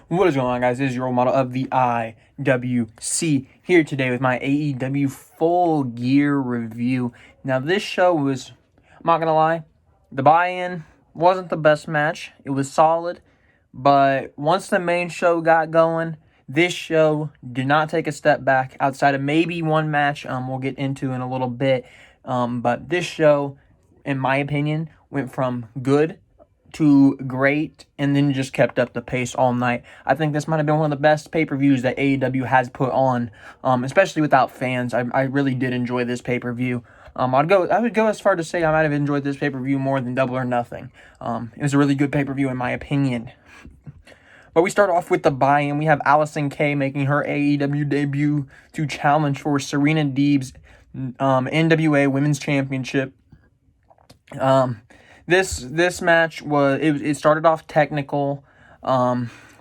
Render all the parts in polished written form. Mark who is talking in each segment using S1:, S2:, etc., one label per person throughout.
S1: What is going on, guys? This is your role model of the IWC here today with my AEW full gear review. Now, this show was, I'm not going to lie, the buy-in wasn't the best match. It was solid, but once the main show got going, this show did not take a step back outside of maybe one match we'll get into in a little bit. But this show, in my opinion, went from good to great, and then just kept up the pace all night. I think this might have been one of the best pay-per-views that AEW has put on, especially without fans. I really did enjoy this pay-per-view. I would go as far to say I might have enjoyed this pay-per-view more than Double or Nothing. It was a really good pay-per-view in my opinion. But we start off with the buy-in. We have Allison Kay making her AEW debut to challenge for Serena Deeb's NWA Women's Championship. This match was it started off technical.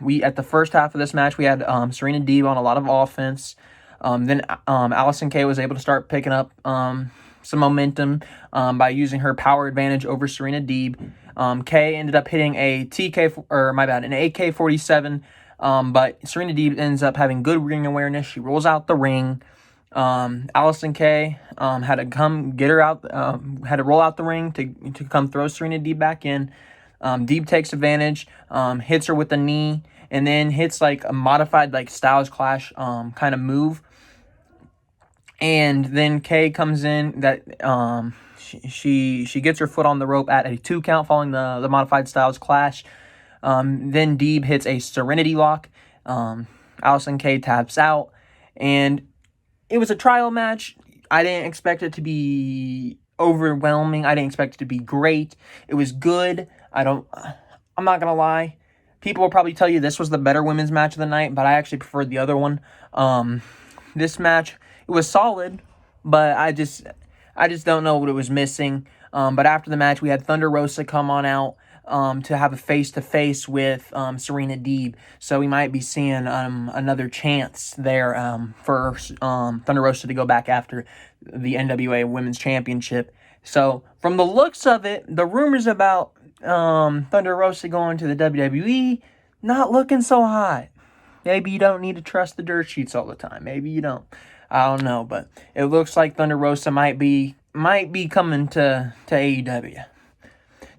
S1: We at the first half of this match we had Serena Deeb on a lot of offense. Then Allison Kay was able to start picking up some momentum by using her power advantage over Serena Deeb. Kay ended up hitting an AK-47, but Serena Deeb ends up having good ring awareness. She rolls out the ring. Allison Kay had to come get her out, had to roll out the ring to come throw Serena Deeb back in. Deeb takes advantage, hits her with a knee, and then hits like a modified like Styles Clash kind of move. And then Kay comes in that she gets her foot on the rope at a 2 count following the modified Styles Clash. Then Deeb hits a Serenity Lock. Allison Kay taps out, and it was a trial match. I didn't expect it to be overwhelming. I didn't expect it to be great. It was good. I'm not going to lie. People will probably tell you this was the better women's match of the night, but I actually preferred the other one. This match, it was solid, but I just don't know what it was missing. But after the match, we had Thunder Rosa come on out to have a face-to-face with Serena Deeb. So we might be seeing another chance there for Thunder Rosa to go back after the NWA Women's Championship. So from the looks of it, the rumors about Thunder Rosa going to the WWE, not looking so hot. Maybe you don't need to trust the dirt sheets all the time. Maybe you don't. I don't know, but it looks like Thunder Rosa might be coming to AEW.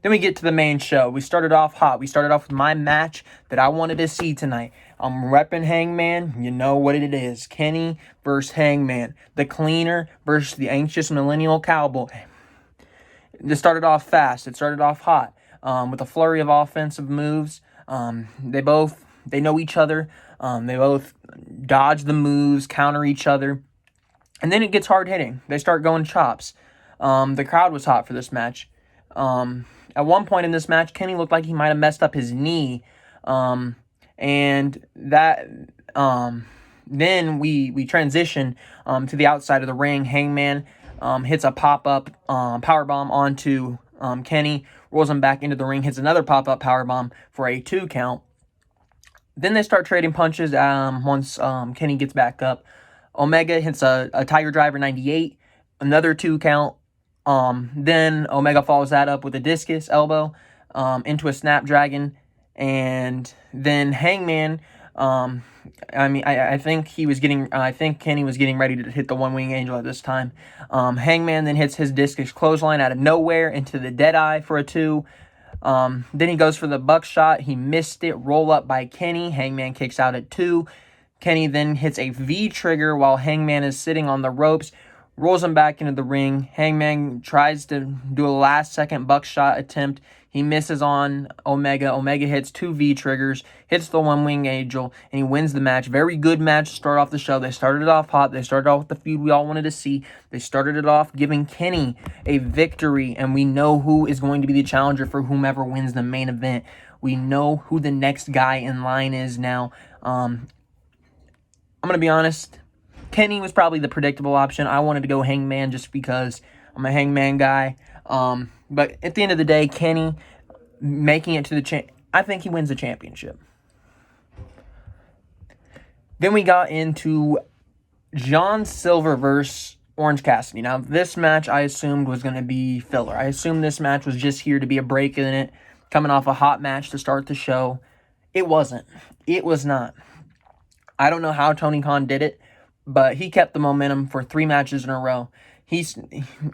S1: Then we get to the main show. We started off hot. We started off with my match that I wanted to see tonight. I'm repping Hangman. You know what it is. Kenny versus Hangman. The Cleaner versus the Anxious Millennial Cowboy. This started off fast. It started off hot with a flurry of offensive moves. They know each other. They both dodge the moves, counter each other. And then it gets hard-hitting. They start going chops. The crowd was hot for this match. At one point in this match, Kenny looked like he might have messed up his knee. And that then we transition to the outside of the ring. Hangman hits a pop-up powerbomb onto Kenny, rolls him back into the ring, hits another pop-up powerbomb for a 2 count. Then they start trading punches once Kenny gets back up. Omega hits a Tiger Driver 98, another 2 count. Then Omega follows that up with a discus elbow into a Snapdragon. And then Hangman, I think Kenny was getting ready to hit the One Wing Angel at this time. Hangman then hits his discus clothesline out of nowhere into the Deadeye for a 2. Then he goes for the buckshot. He missed it. Roll up by Kenny. Hangman kicks out at 2. Kenny then hits a V-trigger while Hangman is sitting on the ropes. Rolls him back into the ring. Hangman tries to do a last-second buckshot attempt. He misses on Omega. Omega hits 2 V-triggers, hits the One Wing Angel, and he wins the match. Very good match to start off the show. They started it off hot. They started off with the feud we all wanted to see. They started it off giving Kenny a victory, and we know who is going to be the challenger for whomever wins the main event. We know who the next guy in line is now. I'm going to be honest. Kenny was probably the predictable option. I wanted to go Hangman just because I'm a Hangman guy. But at the end of the day, Kenny making it to the I think he wins the championship. Then we got into John Silver versus Orange Cassidy. Now, this match I assumed was going to be filler. I assumed this match was just here to be a break in it, coming off a hot match to start the show. It wasn't. It was not. I don't know how Tony Khan did it, but he kept the momentum for 3 matches in a row.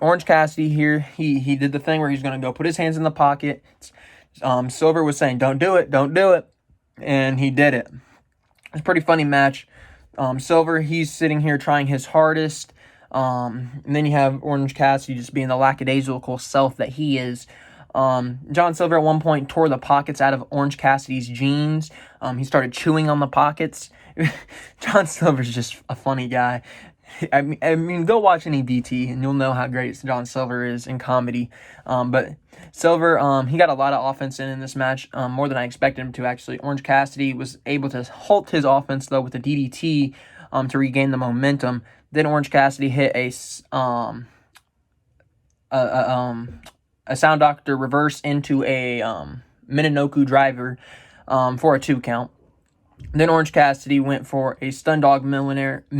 S1: Orange Cassidy here. He did the thing where he's going to go put his hands in the pocket. Silver was saying, "Don't do it, don't do it," and he did it. It's a pretty funny match. Silver, he's sitting here trying his hardest. And then you have Orange Cassidy just being the lackadaisical self that he is. John Silver at one point tore the pockets out of Orange Cassidy's jeans. He started chewing on the pockets. John Silver's just a funny guy. I mean, go watch any BT and you'll know how great John Silver is in comedy. But Silver, he got a lot of offense in this match, more than I expected him to, actually. Orange Cassidy was able to halt his offense, though, with a DDT to regain the momentum. Then Orange Cassidy hit a Sound Doctor reverse into a Mininoku driver for a 2 count. Then Orange Cassidy went for a Stun Dog Millionaire. He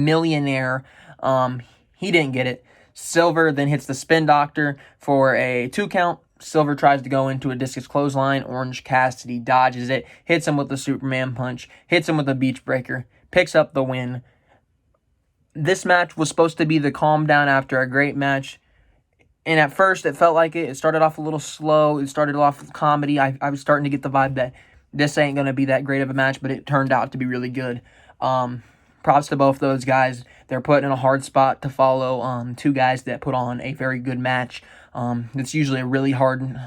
S1: didn't get it. Silver then hits the Spin Doctor for a 2 count. Silver tries to go into a discus clothesline. Orange Cassidy dodges it, hits him with the Superman punch, hits him with a beach breaker, picks up the win. This match was supposed to be the calm down after a great match. And at first, it felt like it. It started off a little slow. It started off with comedy. I was starting to get the vibe that this ain't going to be that great of a match, but it turned out to be really good. Props to both those guys. They're put in a hard spot to follow 2 guys that put on a very good match. It's usually a really hard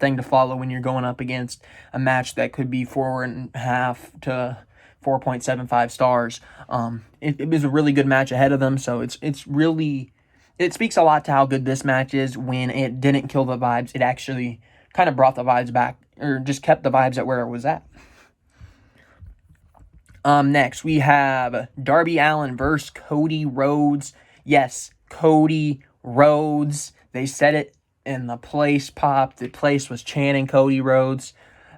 S1: thing to follow when you're going up against a match that could be 4.5 to 4.75 stars. It was a really good match ahead of them, so it speaks a lot to how good this match is. When it didn't kill the vibes, it actually kind of brought the vibes back, or just kept the vibes at where it was at. Next, we have Darby Allin versus Cody Rhodes. Yes, Cody Rhodes. They said it, and the place popped. The place was chanting Cody Rhodes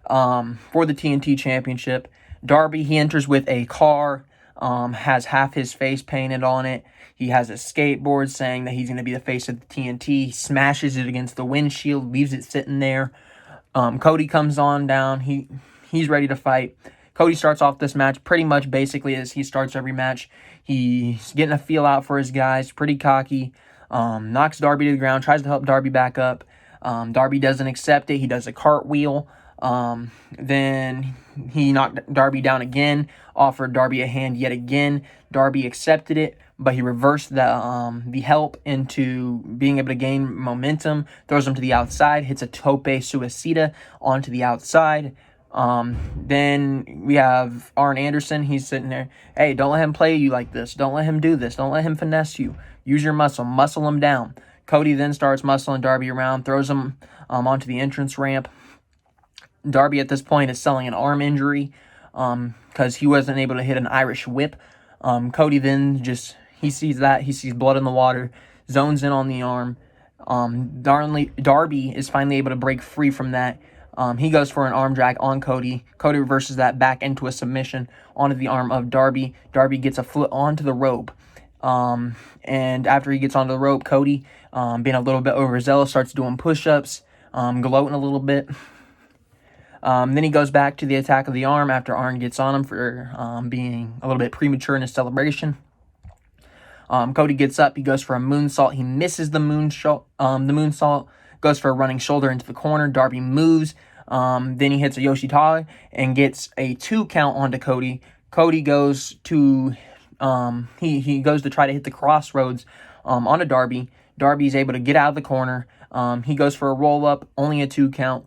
S1: for the TNT Championship. Darby, he enters with a car, has half his face painted on it. He has a skateboard saying that he's going to be the face of the TNT. He smashes it against the windshield, leaves it sitting there. Cody comes on down. He's ready to fight. Cody starts off this match pretty much basically as he starts every match. He's getting a feel out for his guys, pretty cocky. Knocks Darby to the ground, tries to help Darby back up. Darby doesn't accept it. He does a cartwheel. Then he knocked Darby down again, offered Darby a hand yet again. Darby accepted it, but he reversed the help into being able to gain momentum, throws him to the outside, hits a tope suicida onto the outside. Then we have Arn Anderson. He's sitting there. Hey, don't let him play you like this. Don't let him do this. Don't let him finesse you. Use your muscle him down. Cody then starts muscling Darby around, throws him onto the entrance ramp. Darby at this point is selling an arm injury because he wasn't able to hit an Irish whip. Cody then he sees blood in the water, zones in on the arm. Darby is finally able to break free from that. He goes for an arm drag on Cody. Cody reverses that back into a submission onto the arm of Darby. Darby gets a foot onto the rope. And after he gets onto the rope, Cody, being a little bit overzealous, starts doing push-ups, gloating a little bit. Then he goes back to the attack of the arm after Arn gets on him for being a little bit premature in his celebration. Cody gets up. He goes for a moonsault. He misses the moonsault. Goes for a running shoulder into the corner. Darby moves. Then he hits a Yoshitari and gets a 2 count onto Cody. Cody goes to he goes to try to hit the crossroads onto Darby. Darby's able to get out of the corner. He goes for a roll up, only a 2 count.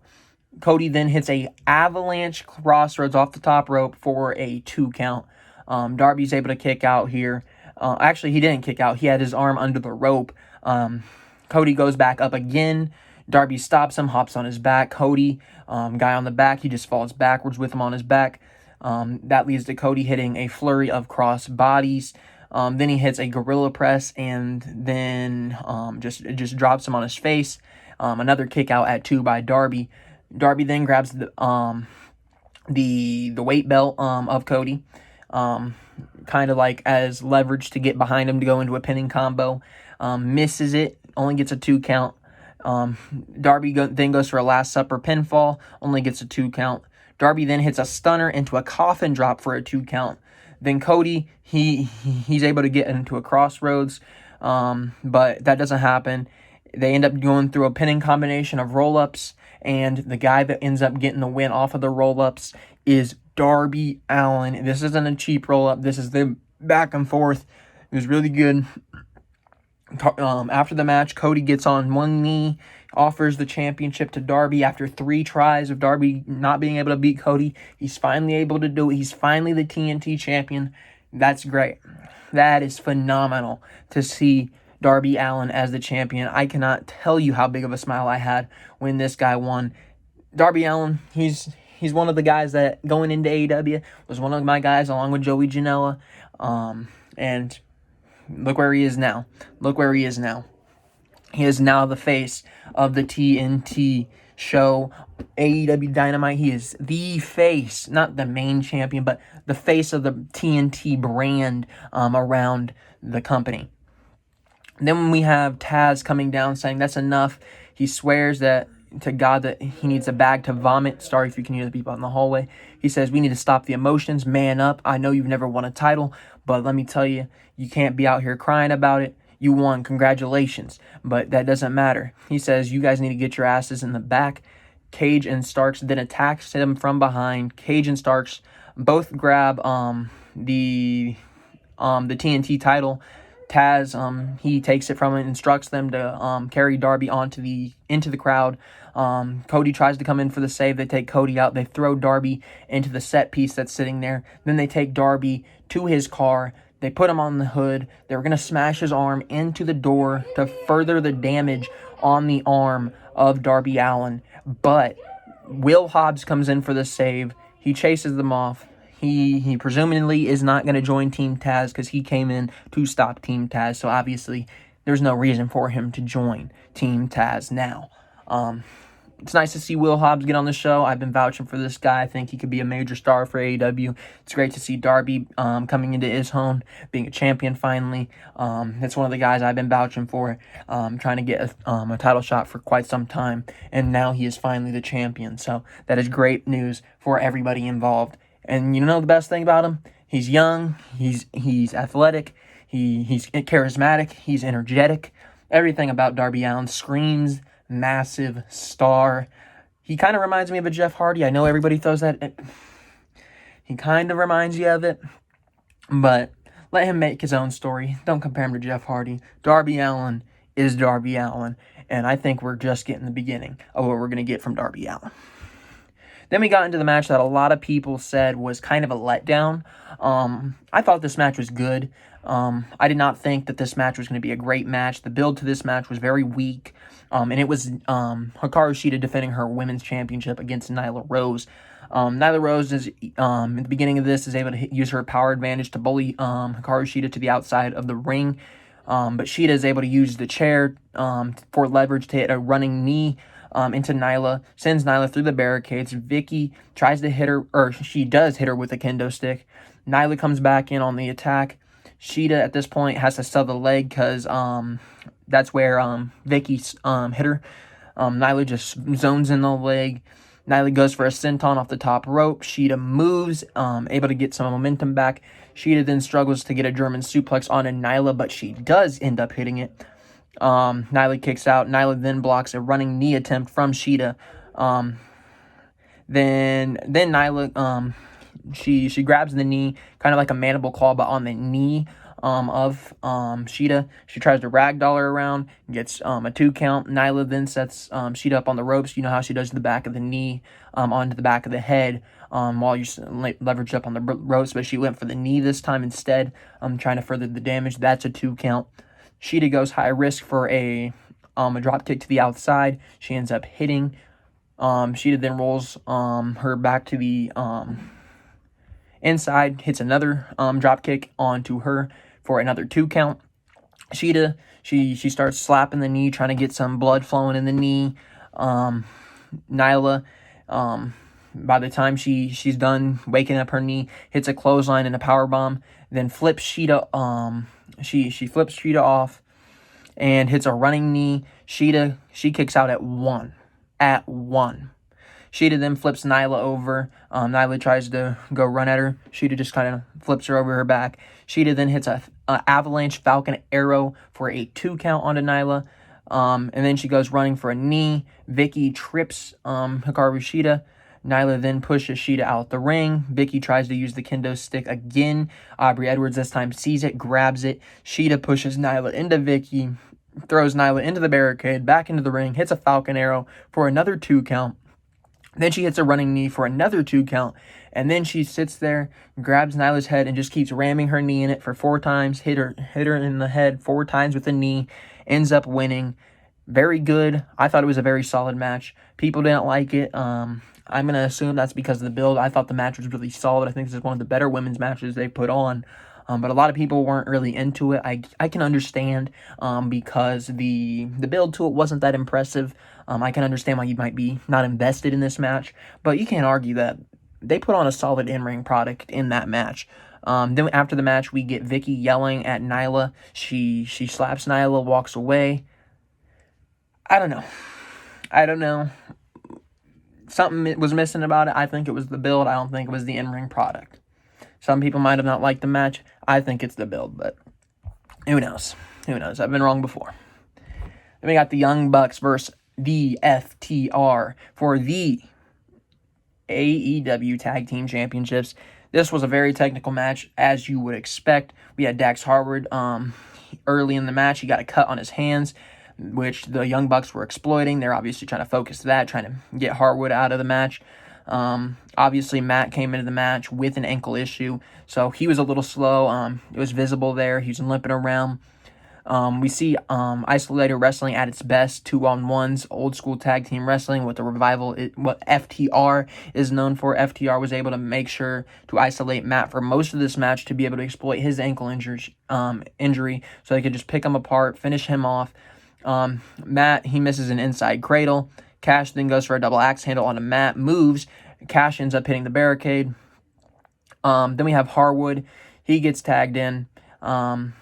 S1: Cody then hits a avalanche crossroads off the top rope for a 2 count. Darby's able to kick out here. Actually, he didn't kick out. He had his arm under the rope. Cody goes back up again. Darby stops him, hops on his back. Cody, guy on the back, he just falls backwards with him on his back. That leads to Cody hitting a flurry of cross bodies. Then he hits a gorilla press and then just drops him on his face. Another kick out at 2 by Darby. Darby then grabs the weight belt of Cody, kind of like as leverage to get behind him to go into a pinning combo. Misses it, only gets a 2 count. Darby then goes for a Last Supper pinfall, only gets a 2 count. Darby then hits a stunner into a coffin drop for a 2 count. Then Cody, he's able to get into a crossroads, but that doesn't happen. They end up going through a pinning combination of roll-ups, and the guy that ends up getting the win off of the roll-ups is Darby Allin. This isn't a cheap roll-up. This is the back and forth. It was really good. After the match, Cody gets on one knee, offers the championship to Darby after 3 tries of Darby not being able to beat Cody. He's finally able to do it. He's finally the TNT champion. That's great. That is phenomenal to see Darby Allin as the champion. I cannot tell you how big of a smile I had when this guy won. Darby Allin, he's one of the guys that going into AEW was one of my guys along with Joey Janela. And look where he is now. Look where he is now. He is now the face of the TNT show, AEW Dynamite. He is the face, not the main champion, but the face of the TNT brand around the company. Then we have Taz coming down saying that's enough. He swears that to God that he needs a bag to vomit. Sorry if you can hear the people out in the hallway. He says, we need to stop the emotions, man up. I know you've never won a title, but let me tell you, you can't be out here crying about it. You won, congratulations. But that doesn't matter. He says, you guys need to get your asses in the back. Cage and Starks then attacks him from behind. Cage and Starks both grab the TNT title. Taz, he takes it from him, instructs them to carry Darby into the crowd. Cody tries to come in for the save. They take Cody out. They throw Darby into the set piece that's sitting there. Then they take Darby to his car. They put him on the hood. They were going to smash his arm into the door to further the damage on the arm of Darby Allin. But Will Hobbs comes in for the save. He chases them off. He presumably is not going to join Team Taz because he came in to stop Team Taz. So obviously there's no reason for him to join Team Taz now. It's nice to see Will Hobbs get on the show. I've been vouching for this guy. I think he could be a major star for AEW. It's great to see Darby coming into his own, being a champion finally. It's one of the guys I've been vouching for, trying to get a title shot for quite some time. And now he is finally the champion. So that is great news for everybody involved. And you know the best thing about him? He's young, he's athletic, he's charismatic, he's energetic. Everything about Darby Allin screams massive star. He kind of reminds me of a Jeff Hardy. I know everybody throws that. He kind of reminds you of it. But let him make his own story. Don't compare him to Jeff Hardy. Darby Allin is Darby Allin. And I think we're just getting the beginning of what we're going to get from Darby Allin. Then we got into the match that a lot of people said was kind of a letdown. I thought this match was good. I did not think that this match was going to be a great match. The build to this match was very weak. And it was Hakaroshi defending her women's championship against Nyla Rose. Nyla Rose is at the beginning of this is able to use her power advantage to bully Hikaru to the outside of the ring. But Shida is able to use the chair for leverage to hit a running knee into Nyla, sends Nyla through the barricades. Vicky tries to hit her, or she does hit her with a kendo stick. Nyla comes back in on the attack. Shida at this point has to sell the leg because that's where Vicky hit her. Nyla just zones in the leg. Nyla goes for a senton off the top rope. Shida moves, able to get some momentum back. Shida then struggles to get a German suplex onto Nyla, but she does end up hitting it. Nyla kicks out. Nyla then blocks a running knee attempt from Shida. Then Nyla, she grabs the knee, kind of like a mandible claw, but on the knee of Shida. She tries to ragdoll her around, gets a 2 count. Nyla then sets Shida up on the ropes. You know how she does the back of the knee onto the back of the head while you leverage up on the ropes, but she went for the knee this time instead, trying to further the damage. That's a 2 count. Shida goes high risk for a drop kick to the outside. She ends up hitting. Shida then rolls her back to the inside, hits another drop kick onto her for another 2 count. Shida, she starts slapping the knee, trying to get some blood flowing in the knee. Nyla, by the time she's done waking up her knee, hits a clothesline and a powerbomb, then flips Shida. She flips Shida off and hits a running knee. Shida, she kicks out at 1. Sheeta then flips Nyla over. Nyla tries to go run at her. Sheeta just kind of flips her over her back. Sheeta then hits a avalanche Falcon Arrow for a 2 count onto Nyla. And then she goes running for a knee. Vicky trips Hikaru Shida. Nyla then pushes Shida out the ring. Vicky tries to use the kendo stick again. Aubrey Edwards this time sees it, grabs it. Shida pushes Nyla into Vicky, throws Nyla into the barricade, back into the ring, hits a Falcon Arrow for another 2 count. Then she hits a running knee for another 2 count. And then she sits there, grabs Nyla's head, and just keeps ramming her knee in it for 4 times. Hit her in the head 4 times with the knee. Ends up winning. Very good. I thought it was a very solid match. People didn't like it. I'm going to assume that's because of the build. I thought the match was really solid. I think this is one of the better women's matches they put on. But a lot of people weren't really into it. I can understand because the build to it wasn't that impressive. I can understand why you might be not invested in this match. But you can't argue that they put on a solid in-ring product in that match. Then after the match, we get Vicky yelling at Nyla. She slaps Nyla, walks away. I don't know. Something was missing about it. I think it was the build. I don't think it was the in-ring product. Some people might have not liked the match. I think it's the build, but who knows? Who knows? I've been wrong before. Then we got the Young Bucks versus the FTR for the AEW Tag Team Championships. This was a very technical match, as you would expect. We had Dax Harwood early in the match. He got a cut on his hands, which the Young Bucks were exploiting. They're obviously trying to focus that, trying to get Harwood out of the match. Obviously, Matt came into the match with an ankle issue, so he was a little slow. It was visible there. He was limping around. We see isolated wrestling at its best, 2-on-1s, old school tag team wrestling with the revival, what FTR is known for. FTR was able to make sure to isolate Matt for most of this match to be able to exploit his ankle injury, so they could just pick him apart, finish him off. Matt, he misses an inside cradle. Cash then goes for a double axe handle onto Matt, moves. Cash ends up hitting the barricade. Then we have Harwood. He gets tagged in. And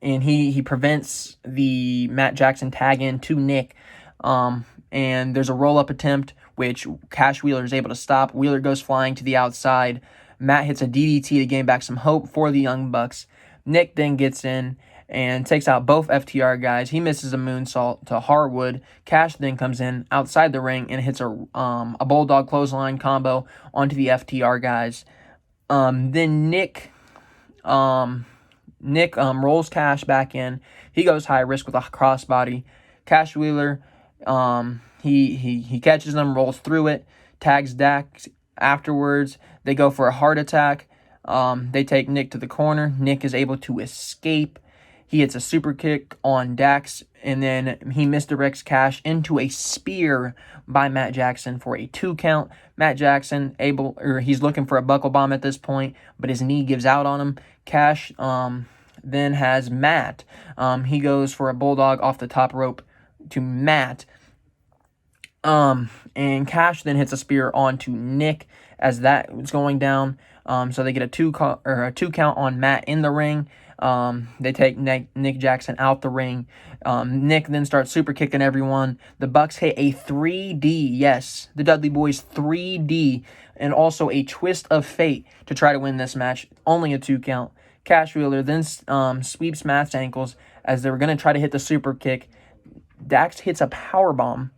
S1: he prevents the Matt Jackson tag in to Nick. And there's a roll-up attempt, which Cash Wheeler is able to stop. Wheeler goes flying to the outside. Matt hits a DDT to gain back some hope for the Young Bucks. Nick then gets in and takes out both FTR guys. He misses a moonsault to Harwood. Cash then comes in outside the ring and hits a bulldog clothesline combo onto the FTR guys. Then Nick rolls Cash back in. He goes high risk with a crossbody. Cash Wheeler, he catches them, rolls through it, tags Dax afterwards. They go for a heart attack. They take Nick to the corner. Nick is able to escape. He hits a super kick on Dax, and then he misdirects Cash into a spear by Matt Jackson for a 2 count. Matt Jackson he's looking for a buckle bomb at this point, but his knee gives out on him. Cash then has Matt. He goes for a bulldog off the top rope to Matt. And Cash then hits a spear onto Nick as that was going down. So they get a 2 count on Matt in the ring. They take Nick Jackson out the ring. Nick then starts super kicking everyone. The Bucks hit a 3D, yes, the Dudley Boys 3D, and also a twist of fate to try to win this match. Only a 2 count. Cash Wheeler then sweeps Matt's ankles as they were going to try to hit the super kick. Dax hits a powerbomb.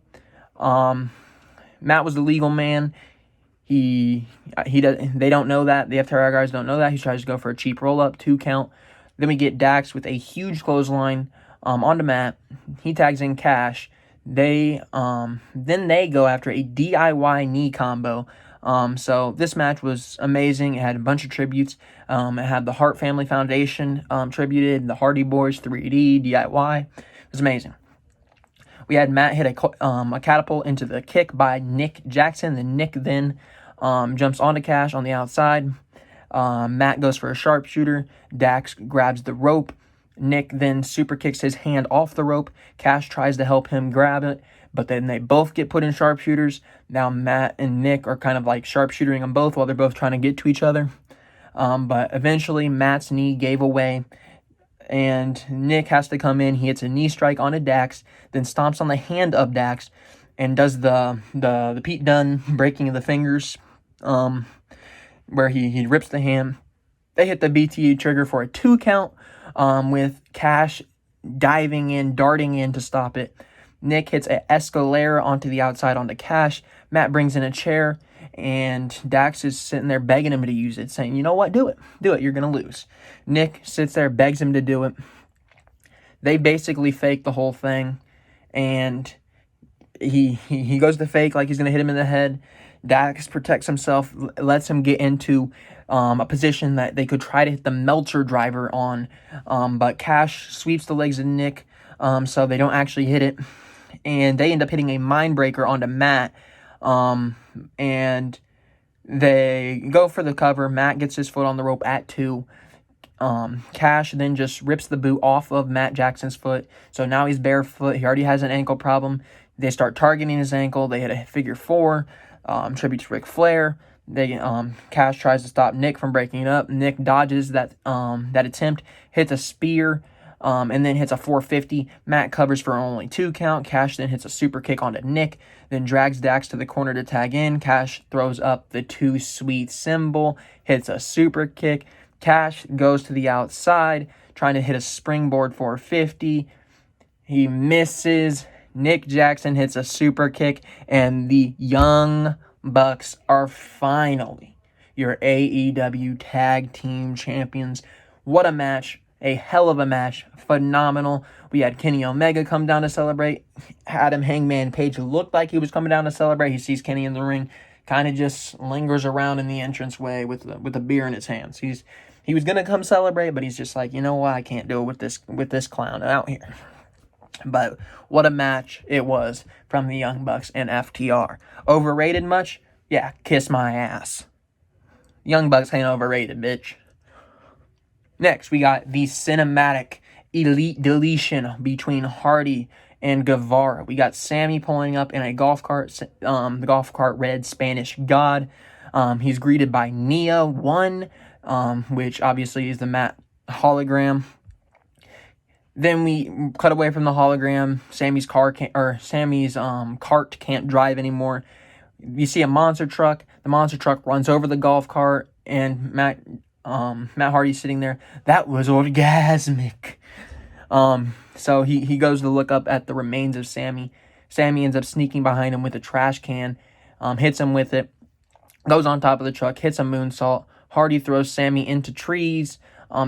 S1: Matt was the legal man. They don't know that. The FTR guys don't know that. He tries to go for a cheap roll-up, 2 count. Then we get Dax with a huge clothesline onto Matt. He tags in Cash. Then they go after a DIY knee combo. So this match was amazing. It had a bunch of tributes. It had the Hart Family Foundation tributed, the Hardy Boys, 3D, DIY. It was amazing. We had Matt hit a catapult into the kick by Nick Jackson. Then Nick jumps onto Cash on the outside. Matt goes for a sharpshooter. Dax grabs the rope. Nick then super kicks his hand off the rope. Cash tries to help him grab it, but then they both get put in sharpshooters. Now Matt and Nick are kind of like sharpshooting them both while they're both trying to get to each other. But eventually Matt's knee gave away, and Nick has to come in. He hits a knee strike onto Dax, then stomps on the hand of Dax, and does the Pete Dunne breaking of the fingers, where he rips the hand. They hit the BTE trigger for a 2 count, with Cash diving in, darting in to stop it. Nick hits an Escalera onto the outside onto Cash. Matt brings in a chair, and Dax is sitting there begging him to use it, saying, you know what, do it, you're going to lose. Nick sits there, begs him to do it. They basically fake the whole thing, and he goes to fake like he's going to hit him in the head. Dax protects himself, lets him get into a position that they could try to hit the Meltzer driver on, but Cash sweeps the legs of Nick, so they don't actually hit it, and they end up hitting a Mindbreaker onto Matt, and they go for the cover. Matt gets his foot on the rope at 2. Cash then just rips the boot off of Matt Jackson's foot, so now he's barefoot. He already has an ankle problem. They start targeting his ankle. They hit a figure 4, tribute to Ric Flair. Cash tries to stop Nick from breaking it up. Nick dodges that attempt, hits a spear, and then hits a 450. Matt covers for only 2 count. Cash then hits a super kick onto Nick, then drags Dax to the corner to tag in. Cash throws up the Too Sweet symbol, hits a super kick. Cash goes to the outside, trying to hit a springboard 450. He misses. Nick Jackson hits a super kick, and the Young Bucks are finally your AEW Tag Team Champions. What a match. A hell of a match. Phenomenal. We had Kenny Omega come down to celebrate. Adam Hangman Page looked like he was coming down to celebrate. He sees Kenny in the ring, kind of just lingers around in the entranceway with a beer in his hands. He was going to come celebrate, but he's just like, you know what? I can't do it with this clown out here. But what a match it was from the Young Bucks and FTR. Overrated much? Yeah, kiss my ass. Young Bucks ain't overrated, bitch. Next, we got the cinematic elite deletion between Hardy and Guevara. We got Sammy pulling up in a golf cart, the golf cart red Spanish God. He's greeted by Nia 1, which obviously is the Matt hologram. Then we cut away from the hologram. Sammy's cart can't drive anymore. You see a monster truck. The monster truck runs over the golf cart, and Matt Hardy's sitting there. That was orgasmic. So he goes to look up at the remains of Sammy. Sammy ends up sneaking behind him with a trash can, hits him with it, goes on top of the truck, hits a moonsault. Hardy throws Sammy into trees.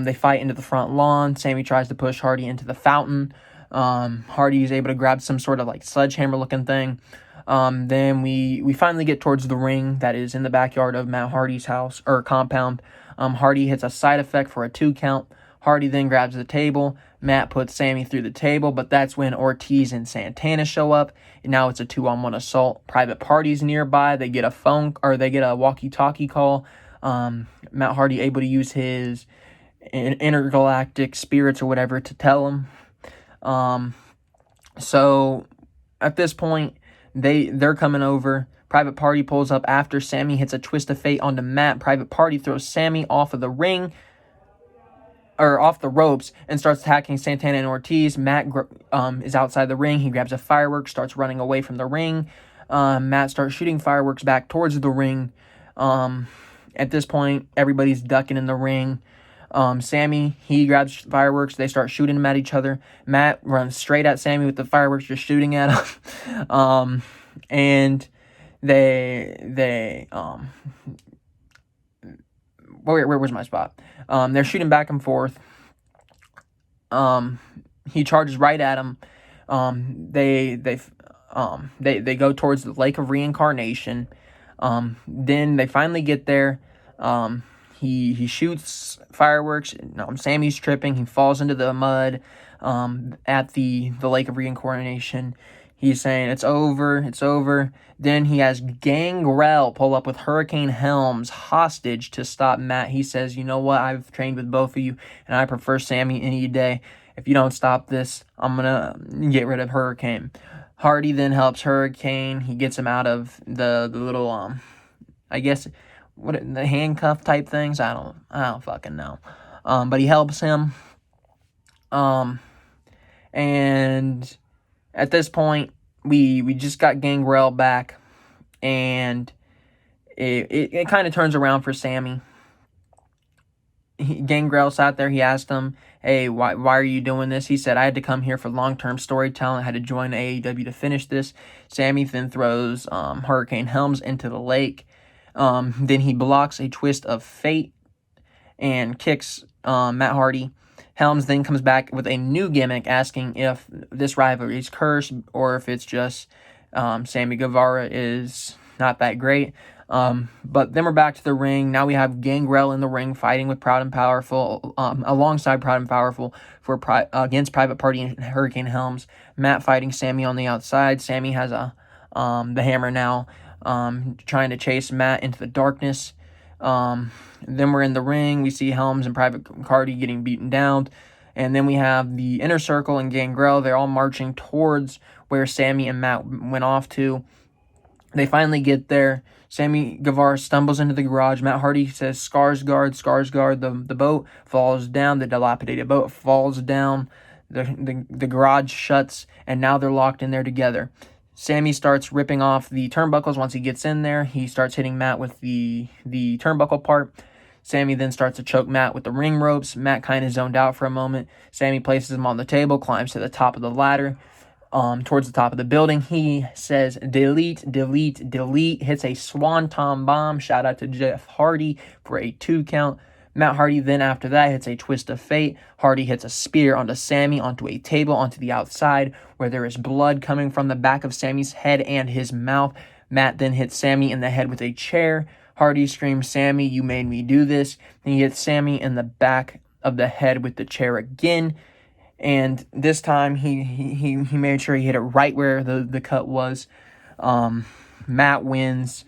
S1: They fight into the front lawn. Sammy tries to push Hardy into the fountain. Hardy is able to grab some sort of like sledgehammer looking thing. Then we finally get towards the ring that is in the backyard of Matt Hardy's house or compound. Hardy hits a side effect for a 2 count. Hardy then grabs the table. Matt puts Sammy through the table, but that's when Ortiz and Santana show up. And now it's a 2-on-1 assault. Private Party's nearby. They get a walkie-talkie call. Matt Hardy able to use his intergalactic spirits or whatever to tell him. So at this point, they're coming over. Private Party pulls up after Sammy hits a twist of fate onto Matt. Private Party throws Sammy off of the ring, or off the ropes, and starts attacking Santana and Ortiz. Matt is outside the ring. He grabs a firework, starts running away from the ring. Matt starts shooting fireworks back towards the ring. At this point, everybody's ducking in the ring. Sammy, he grabs fireworks. They start shooting them at each other. Matt runs straight at Sammy with the fireworks, just shooting at him. And where's my spot? They're shooting back and forth. He charges right at him. They go towards the Lake of Reincarnation. Then they finally get there. He shoots fireworks. Sammy's tripping. He falls into the mud at the Lake of Reincarnation. He's saying, it's over, it's over. Then he has Gangrel pull up with Hurricane Helms hostage to stop Matt. He says, you know what, I've trained with both of you, and I prefer Sammy any day. If you don't stop this, I'm going to get rid of Hurricane. Hardy then helps Hurricane. He gets him out of the little, I guess, the handcuff type things. I don't fucking know. But he helps him. And at this point, we just got Gangrel back, and it kind of turns around for Sammy. Gangrel sat there. He asked him, "Hey, why are you doing this?" He said, "I had to come here for long-term storytelling. I had to join AEW to finish this." Sammy then throws Hurricane Helms into the lake. Then he blocks a twist of fate and kicks Matt Hardy. Helms then comes back with a new gimmick, asking if this rivalry is cursed or if it's just Sammy Guevara is not that great. But then we're back to the ring. Now we have Gangrel in the ring fighting with Proud and Powerful, alongside Proud and Powerful for against Private Party and Hurricane Helms. Matt fighting Sammy on the outside. Sammy has the hammer now, trying to chase Matt into the darkness. Then we're in the ring. We see Helms and Private Party getting beaten down. And then we have the Inner Circle and Gangrel. They're all marching towards where Sammy and Matt went off to. They finally get there. Sammy Guevara stumbles into the garage. Matt Hardy says, Skarsgård. The boat falls down. The dilapidated boat falls down. The garage shuts, and now they're locked in there together. Sammy starts ripping off the turnbuckles once he gets in there. He starts hitting Matt with the turnbuckle part. Sammy then starts to choke Matt with the ring ropes. Matt kind of zoned out for a moment. Sammy places him on the table, climbs to the top of the ladder, towards the top of the building. He says, delete, hits a swanton bomb. Shout out to Jeff Hardy for a 2 count. Matt Hardy then after that hits a twist of fate. Hardy hits a spear onto Sammy, onto a table, onto the outside, where there is blood coming from the back of Sammy's head and his mouth. Matt then hits Sammy in the head with a chair. Hardy screams, Sammy, you made me do this. And he hits Sammy in the back of the head with the chair again. And this time he made sure he hit it right where the cut was. Matt wins.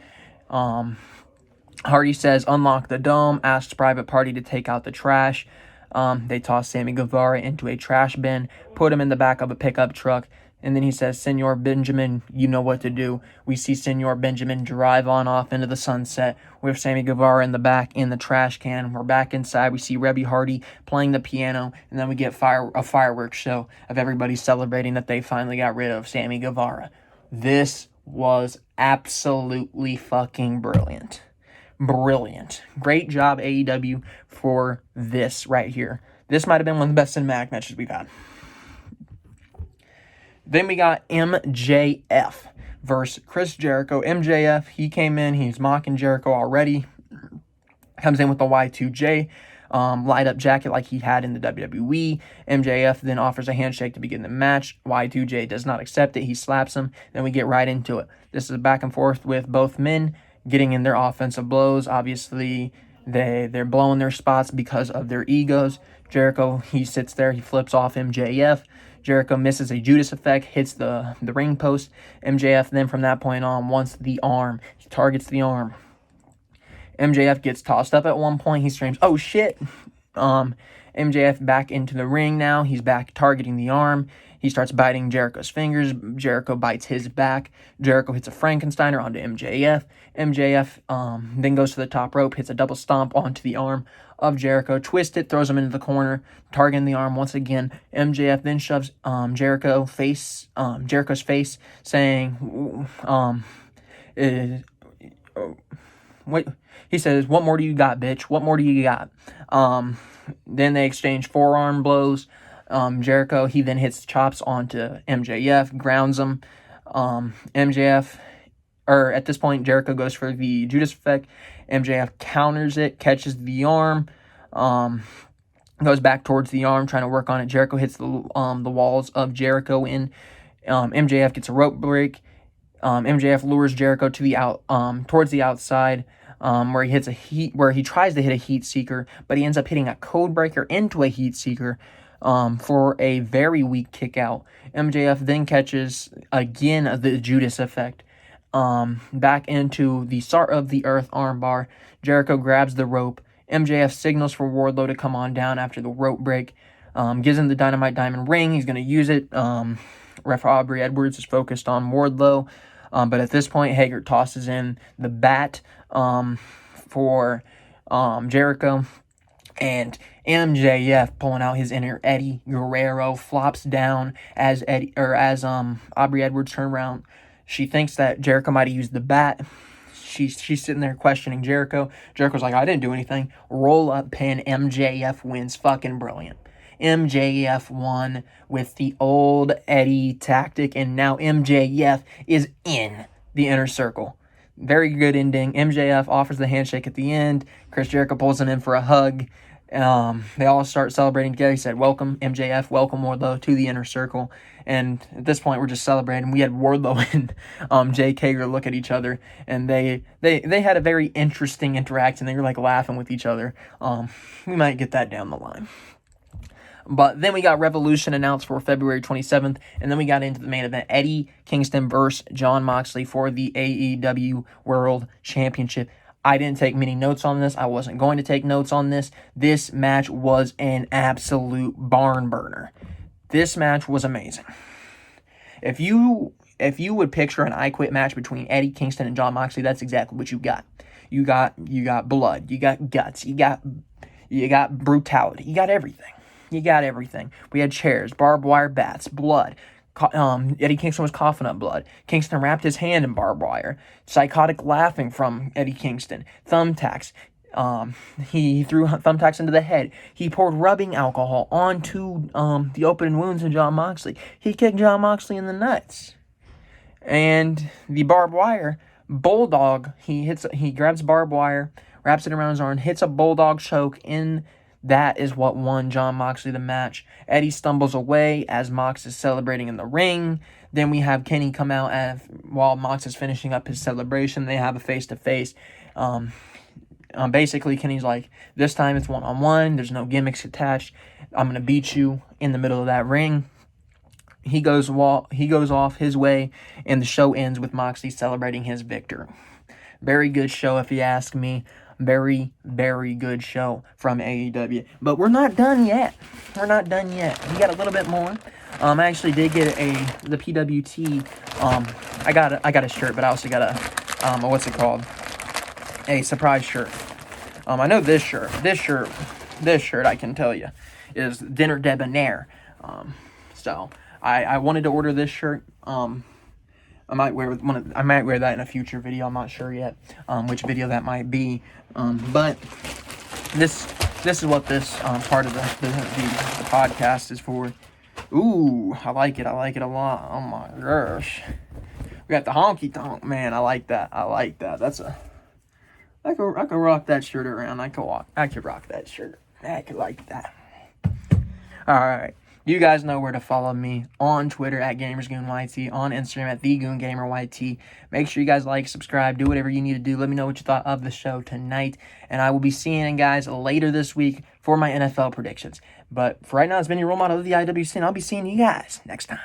S1: Hardy says, unlock the dome, asks Private Party to take out the trash. They toss Sammy Guevara into a trash bin, put him in the back of a pickup truck, and then he says, Senor Benjamin, you know what to do. We see Senor Benjamin drive on off into the sunset with Sammy Guevara in the back in the trash can. We're back inside. We see Rebby Hardy playing the piano, and then we get a fireworks show of everybody celebrating that they finally got rid of Sammy Guevara. This was absolutely fucking brilliant. Great job, AEW, for this right here. This might have been one of the best cinematic matches we've had. Then we got MJF versus Chris Jericho. MJF, he came in, he's mocking Jericho already. Comes in with the Y2J light up jacket like he had in the WWE. MJF then offers a handshake to begin the match. Y2J does not accept it. He slaps him. Then we get right into it. This is back and forth with both men getting in their offensive blows. Obviously, they're blowing their spots because of their egos. Jericho, he sits there, he flips off MJF. Jericho misses a Judas effect, hits the ring post. MJF then from that point on wants the arm. He targets the arm. MJF gets tossed up at one point. He screams, oh shit. MJF back into the ring now. He's back targeting the arm. He starts biting Jericho's fingers. Jericho bites his back. Jericho hits a Frankensteiner onto MJF. MJF then goes to the top rope, hits a double stomp onto the arm of Jericho, twists it, throws him into the corner, targeting the arm once again. MJF then shoves Jericho's face, saying, wait. He says, what more do you got, bitch? What more do you got? Then they exchange forearm blows. Jericho, he then hits chops onto MJF, grounds him. At this point, Jericho goes for the Judas effect. MJF counters it, catches the arm, goes back towards the arm, trying to work on it. Jericho hits the walls of Jericho in. MJF gets a rope break. MJF lures Jericho to towards the outside, where he tries to hit a heat seeker, but he ends up hitting a code breaker into a heat seeker, for a very weak kick out. MJF then catches again the Judas effect, back into the Start of the Earth armbar. Jericho grabs the rope. MJF signals for Wardlow to come on down after the rope break. Gives him the Dynamite Diamond ring. He's going to use it. Ref Aubrey Edwards is focused on Wardlow. But at this point, Hager tosses in the bat for Jericho. And MJF pulling out his inner Eddie Guerrero, flops down as Aubrey Edwards turned around. She thinks that Jericho might have used the bat. She's sitting there questioning Jericho. Jericho's like, I didn't do anything. Roll up pin. MJF wins. Fucking brilliant. MJF won with the old Eddie tactic, and now MJF is in the inner circle. Very good ending. MJF offers the handshake at the end. Chris Jericho pulls him in for a hug. They all start celebrating together. He said, welcome, MJF, welcome, Wardlow, to the inner circle. And at this point, we're just celebrating. We had Wardlow and Jake Hager look at each other, and they had a very interesting interaction. They were like laughing with each other. We might get that down the line. But then we got Revolution announced for February 27th, and then we got into the main event, Eddie Kingston versus Jon Moxley for the AEW World Championship. I didn't take many notes on this. I wasn't going to take notes on this. This match was an absolute barn burner. This match was amazing. If you would picture an I Quit match between Eddie Kingston and Jon Moxley, that's exactly what you got. You got blood, you got guts, you got brutality, you got everything. You got everything. We had chairs, barbed wire bats, blood. Eddie Kingston was coughing up blood. Kingston wrapped his hand in barbed wire. Psychotic laughing from Eddie Kingston. Thumbtacks. He threw thumbtacks into the head. He poured rubbing alcohol onto the open wounds of Jon Moxley. He kicked Jon Moxley in the nuts. And the barbed wire, bulldog, he grabs barbed wire, wraps it around his arm, hits a bulldog choke in. That is what won Jon Moxley the match. Eddie stumbles away as Mox is celebrating in the ring. Then we have Kenny come out while Mox is finishing up his celebration. They have a face-to-face. Basically, Kenny's like, this time it's one-on-one. There's no gimmicks attached. I'm going to beat you in the middle of that ring. He goes off his way, and the show ends with Moxley celebrating his victory. Very good show, if you ask me. Very, very good show from AEW. But we're not done yet. We got a little bit more. I actually did get the PWT. I got a shirt, but I also got a what's it called? A surprise shirt. I know this shirt, I can tell you, is Dinner Debonair. So I wanted to order this shirt. I might wear that in a future video. I'm not sure yet which video that might be. But this is what this part of the podcast is for. Ooh, I like it a lot. Oh my gosh. We got the honky tonk, man. I like that. That's I could rock that shirt around. I could rock that shirt. I could like that. Alright. You guys know where to follow me on Twitter at GamersGoonYT, on Instagram at thegoongameryt. Make sure you guys like, subscribe, do whatever you need to do. Let me know what you thought of the show tonight. And I will be seeing you guys later this week for my NFL predictions. But for right now, it's been your role model of the IWC, and I'll be seeing you guys next time.